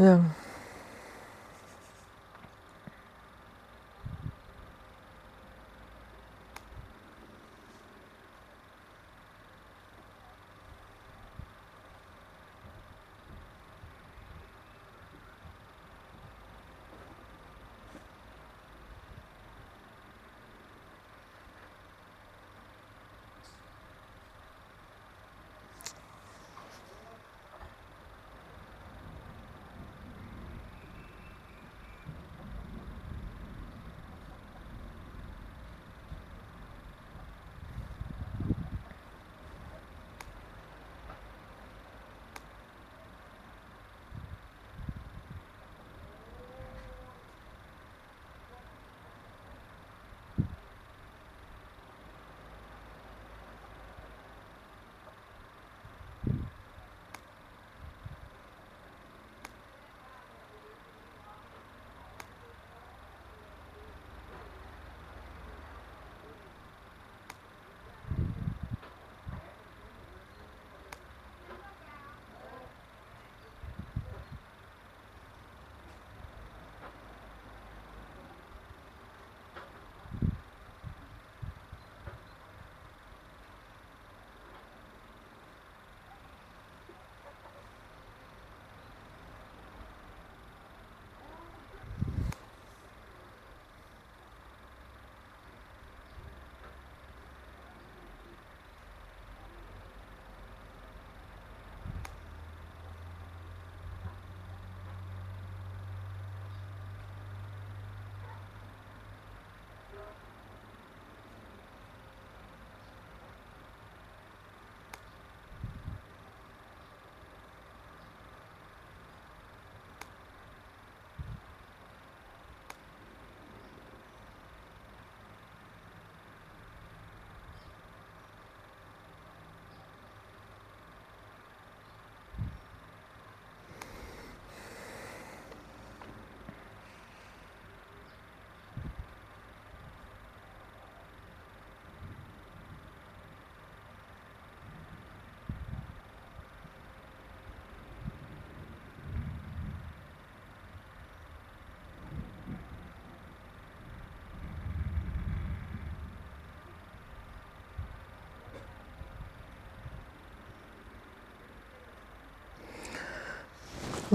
ยัง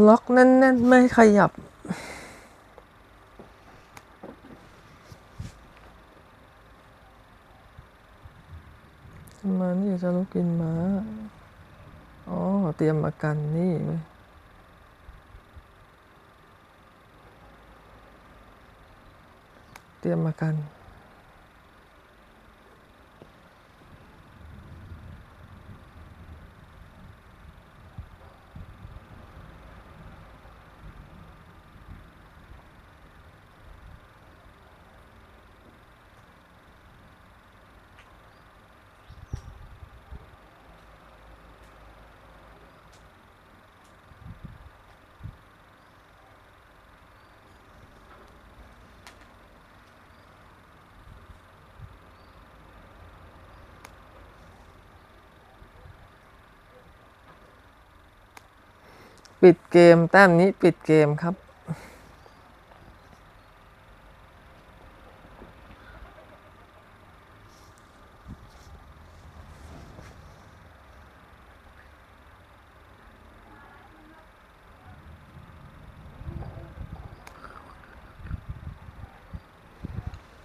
ล็อกแน่นๆไม่ขยับมานี่จะลุกกินม้าอ๋อเตรียมมากันนี่เตรียมมากันปิดเกมแต้มนี้ปิดเกมครับ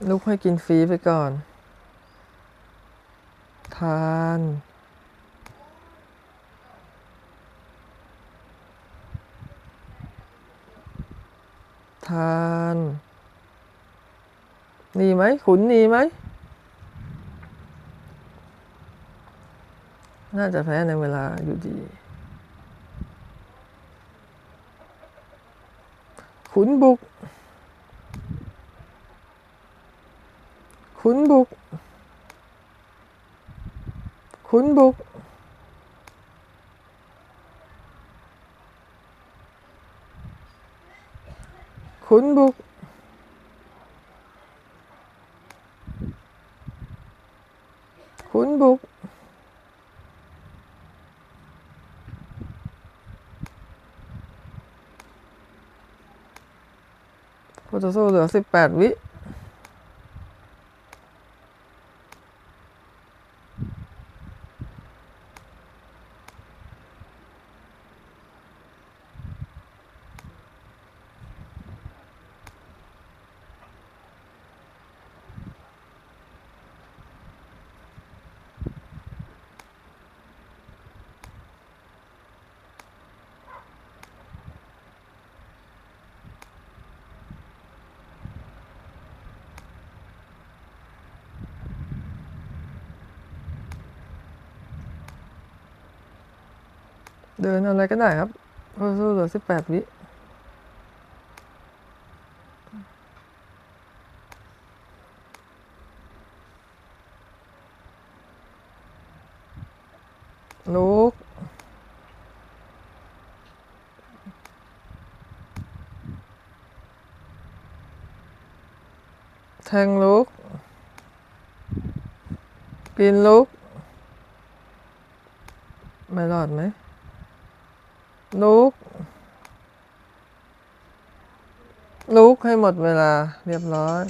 ลุกให้กินฟรีไปก่อนทานทานดีไหมขุนดีไหมน่าจะแพ้ในเวลาอยู่ดีขุนบุกขุนบุกขุนบุกขุนบุกขุนบุก คู่ต่อสู้เหลือ18 วิเดินอะไรก็ได้ครับคู่ต่อสู้เหลือ18 วิลุกแทงลุกปีนลุกไม่รอดไหมลุกลุกให้หมดเวลาเรียบร้อย